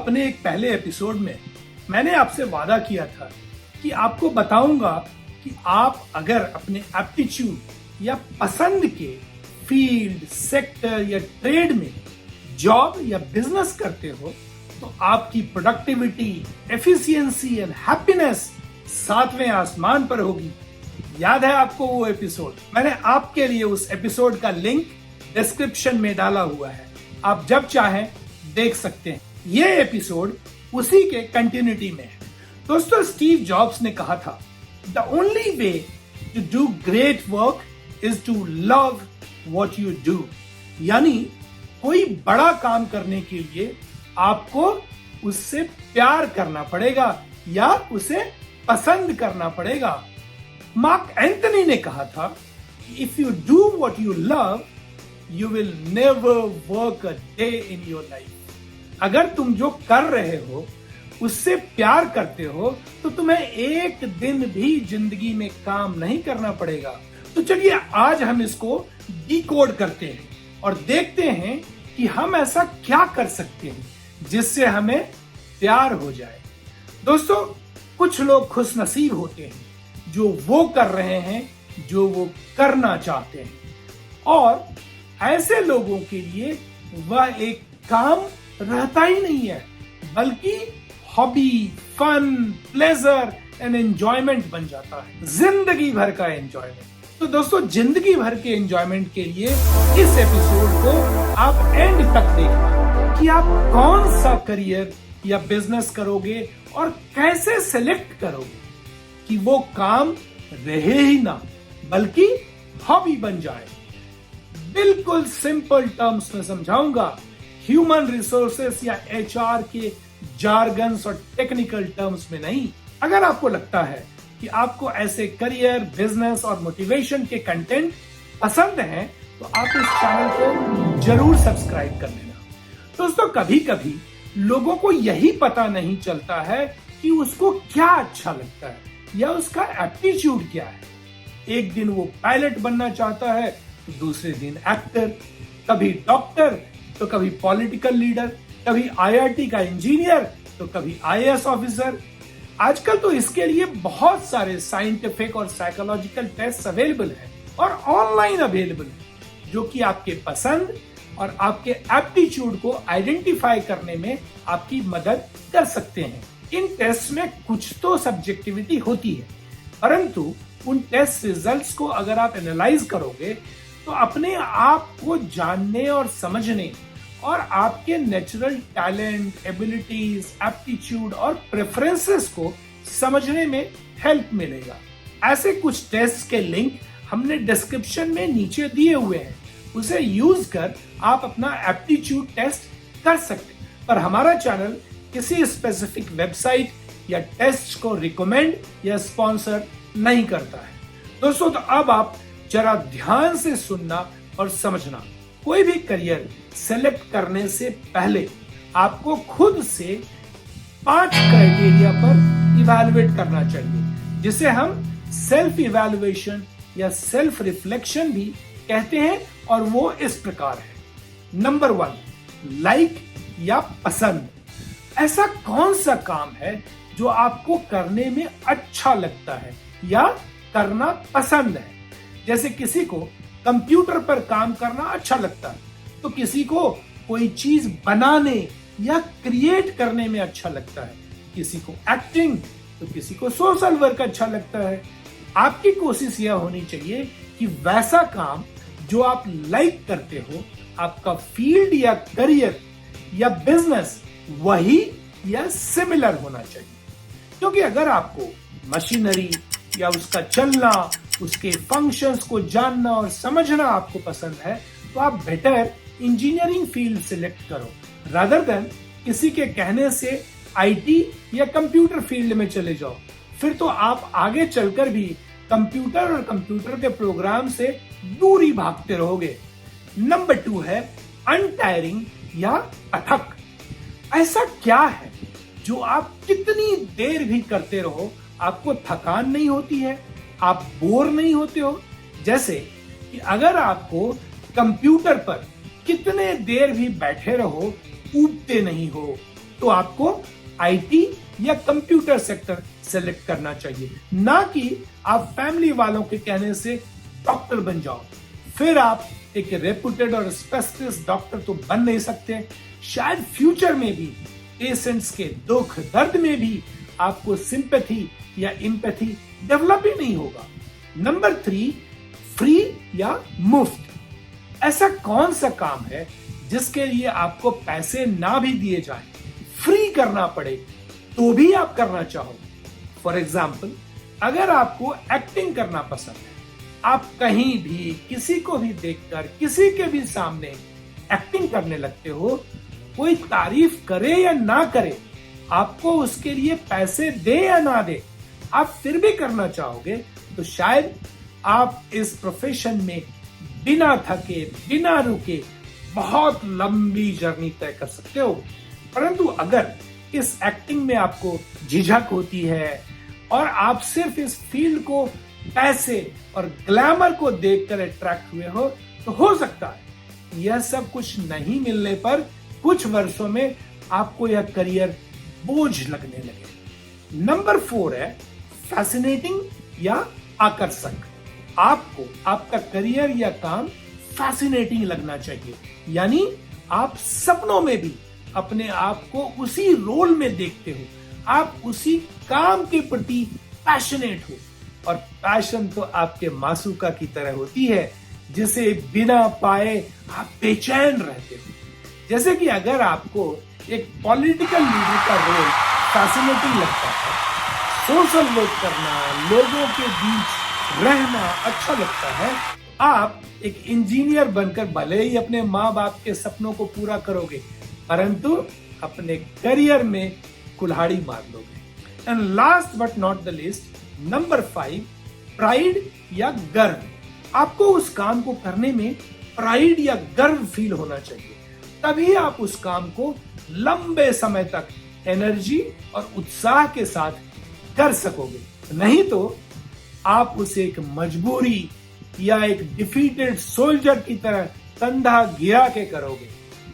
अपने एक पहले एपिसोड में मैंने आपसे वादा किया था कि आपको बताऊंगा कि आप अगर अपने एप्टीट्यूड या पसंद के फील्ड, सेक्टर या ट्रेड में जॉब या बिजनेस करते हो तो आपकी प्रोडक्टिविटी, एफिशिएंसी एंड हैप्पीनेस सातवें आसमान पर होगी। याद है आपको वो एपिसोड? मैंने आपके लिए उस एपिसोड का लिंक डिस्क्रिप्शन में डाला हुआ है, आप जब चाहें देख सकते हैं। ये एपिसोड उसी के कंटिन्यूटी में है। दोस्तों, स्टीव जॉब्स ने कहा था, the only way to do great work is to love what you do. यानी कोई बड़ा काम करने के लिए आपको उससे प्यार करना पड़ेगा या उसे पसंद करना पड़ेगा। मार्क एंथनी ने कहा था, if you do what you love you will never work a day in your life. अगर तुम जो कर रहे हो उससे प्यार करते हो तो तुम्हें एक दिन भी जिंदगी में काम नहीं करना पड़ेगा। तो चलिए आज हम इसको डिकोड करते हैं और देखते हैं कि हम ऐसा क्या कर सकते हैं जिससे हमें प्यार हो जाए। दोस्तों, कुछ लोग खुश नसीब होते हैं जो वो कर रहे हैं जो वो करना चाहते हैं, और ऐसे लोगों के लिए वह एक काम रहता ही नहीं है बल्कि hobby, fun, pleasure and enjoyment बन जाता है, जिंदगी भर का एंजॉयमेंट। तो दोस्तों, जिंदगी भर के एंजॉयमेंट के लिए इस एपिसोड को आप एंड तक देखना कि आप कौन सा करियर या बिजनेस करोगे और कैसे सेलेक्ट करोगे कि वो काम रहे ही ना बल्कि हॉबी बन जाए। बिल्कुल सिंपल टर्म्स में समझाऊंगा, ह्यूमन रिसोर्सेस या एचआर के जार्गन्स और टेक्निकल टर्म्स में नहीं। अगर आपको लगता है कि आपको ऐसे करियर, बिजनेस और मोटिवेशन के कंटेंट पसंद हैं तो आप इस चैनल को जरूर सब्सक्राइब कर लेना। दोस्तों, कभी कभी लोगों को यही पता नहीं चलता है कि उसको क्या अच्छा लगता है या उसका एप्टीट्यूड क्या है। एक दिन वो पायलट बनना चाहता है तो दूसरे दिन एक्टर, कभी डॉक्टर तो कभी पॉलिटिकल लीडर, कभी आईआईटी का इंजीनियर तो कभी आईएएस ऑफिसर। आजकल तो इसके लिए बहुत सारे साइंटिफिक और साइकोलॉजिकल टेस्ट अवेलेबल हैं और ऑनलाइन अवेलेबल हैं जो कि आपके पसंद और आपके एप्टीट्यूड को आइडेंटिफाई करने में आपकी मदद कर सकते हैं। इन टेस्ट में कुछ तो सब्जेक्टिविटी होती है, परंतु उन टेस्ट रिजल्ट्स को अगर आप एनालाइज करोगे तो अपने आप को जानने और समझने और आपके नेचुरल टैलेंट, एबिलिटीज, एप्टीट्यूड और प्रेफरेंसेस को समझने में हेल्प मिलेगा। ऐसे कुछ टेस्ट के लिंक हमने डिस्क्रिप्शन में नीचे दिए हुए हैं, उसे यूज कर आप अपना एप्टीट्यूड टेस्ट कर सकते हैं। पर हमारा चैनल किसी स्पेसिफिक वेबसाइट या टेस्ट को रिकमेंड या स्पॉन्सर नहीं करता है। दोस्तों, तो अब आप जरा ध्यान से सुनना और समझना। कोई भी करियर सेलेक्ट करने से पहले आपको खुद से 5 क्राइटेरिया पर इवैल्यूएट करना चाहिए, जिसे हम सेल्फ इवैल्यूएशन या सेल्फ रिफ्लेक्शन भी कहते हैं, और वो इस प्रकार है। नंबर 1, लाइक या पसंद। ऐसा कौन सा काम है जो आपको करने में अच्छा लगता है या करना पसंद है। जैसे किसी को कंप्यूटर पर काम करना अच्छा लगता है तो किसी को कोई चीज बनाने या क्रिएट करने में अच्छा लगता है, किसी को एक्टिंग तो किसी को सोशल वर्क अच्छा लगता है। आपकी कोशिश यह होनी चाहिए कि वैसा काम जो आप लाइक करते हो, आपका फील्ड या करियर या बिजनेस वही या सिमिलर होना चाहिए। क्योंकि अगर आपको मशीनरी या उसका चलना, उसके फंक्शंस को जानना और समझना आपको पसंद है तो आप बेटर इंजीनियरिंग फील्ड सिलेक्ट करो रादर देन किसी के कहने से आईटी या कंप्यूटर फील्ड में चले जाओ। फिर तो आप आगे चलकर भी कंप्यूटर और कंप्यूटर के प्रोग्राम से दूरी भागते रहोगे। नंबर 2 है अनटायरिंग या अथक। ऐसा क्या है जो आप कितनी देर भी करते रहो आपको थकान नहीं होती है, आप बोर नहीं होते हो। जैसे कि अगर आपको कंप्यूटर पर कितने देर भी बैठे रहो ऊबते नहीं हो, तो आपको आईटी या कंप्यूटर सेक्टर सेलेक्ट करना चाहिए, ना कि आप फैमिली वालों के कहने से डॉक्टर बन जाओ। फिर आप एक रेपुटेड और स्पेशलिस्ट डॉक्टर तो बन नहीं सकते, शायद फ्यूचर में भी पेशेंट्स के दुख दर्द में भी आपको सिंपैथी या एम्पैथी डेवलप ही नहीं होगा। नंबर 3, फ्री या मुफ्त। ऐसा कौन सा काम है जिसके लिए आपको पैसे ना भी दिए जाए, फ्री करना पड़े तो भी आप करना चाहो? फॉर एग्जाम्पल, अगर आपको एक्टिंग करना पसंद है, आप कहीं भी किसी को भी देखकर किसी के भी सामने एक्टिंग करने लगते हो, कोई तारीफ करे या ना करे, आपको उसके लिए पैसे दे या ना दे, आप फिर भी करना चाहोगे, तो शायद आप इस प्रोफेशन में बिना थके बिना रुके बहुत लंबी जर्नी तय कर सकते हो। परंतु अगर इस एक्टिंग में आपको झिझक होती है और आप सिर्फ इस फील्ड को पैसे और ग्लैमर को देखकर अट्रैक्ट हुए हो, तो हो सकता है यह सब कुछ नहीं मिलने पर कुछ वर्षों में आपको यह करियर बोझ लगने लगे। नंबर 4 है फैसिनेटिंग या आकर्षक। आपको आपका करियर या काम फैसिनेटिंग लगना चाहिए, यानी आप सपनों में भी अपने आप को उसी रोल में देखते हो, आप उसी काम के प्रति पैशनेट हो। और पैशन तो आपके मासूका की तरह होती है, जिसे बिना पाए आप बेचैन रहते हो। जैसे कि अगर आपको एक पॉलिटिकल लीडर का रोल फैसिनेटिंग लगता है, सोशल वर्क करना, लोगों के बीच रहना अच्छा लगता है, आप एक इंजीनियर बनकर भले ही अपने माँ बाप के सपनों को पूरा करोगे, परंतु अपने करियर में कुल्हाड़ी मार लोगे। And last but not the list, number 5, pride या गर्व। आपको उस काम को करने में प्राइड या गर्व फील होना चाहिए, तभी आप उस काम को लंबे समय तक एनर्जी और उत्साह के साथ कर सकोगे। नहीं तो आप उसे एक मजबूरी या एक डिफीटेड सोल्जर की तरह कंधा गिरा के करोगे।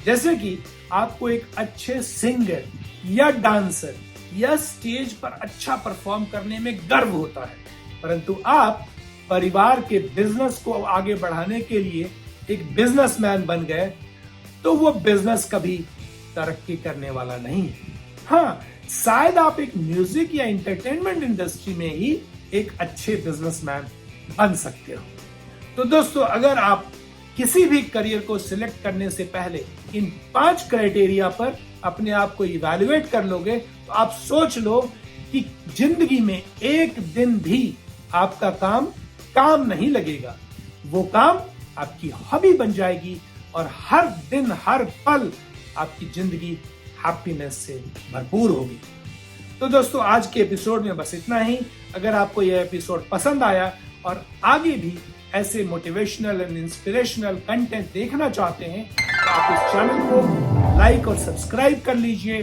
जैसे कि आपको एक अच्छे सिंगर या डांसर या स्टेज पर अच्छा परफॉर्म करने में गर्व होता है, परंतु आप परिवार के बिजनेस को आगे बढ़ाने के लिए एक बिजनेसमैन बन गए, तो वो बिजनेस कभी तरक्की करने वाला नहीं है। हाँ, शायद आप एक म्यूजिक या एंटरटेनमेंट इंडस्ट्री में ही एक अच्छे बिजनेसमैन बन सकते हो। तो दोस्तों, अगर आप किसी भी करियर को सिलेक्ट करने से पहले इन 5 क्राइटेरिया पर अपने आप को इवैल्यूएट कर लोगे, तो आप सोच लो कि जिंदगी में एक दिन भी आपका काम नहीं लगेगा। वो काम आपकी हॉबी बन जाएगी और हर दिन हर पल आपकी जिंदगी हैप्पीनेस से भरपूर होगी। तो दोस्तों, आज के एपिसोड में बस इतना ही। अगर आपको यह एपिसोड पसंद आया और आगे भी ऐसे मोटिवेशनल एंड इंस्पिरेशनल कंटेंट देखना चाहते हैं, तो आप इस चैनल को लाइक और सब्सक्राइब कर लीजिए,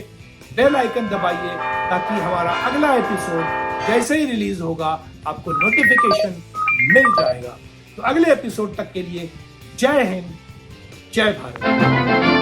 बेल आइकन दबाइए, ताकि हमारा अगला एपिसोड जैसे ही रिलीज होगा आपको नोटिफिकेशन मिल जाएगा। तो अगले एपिसोड तक के लिए जय हिंद, जय भारत।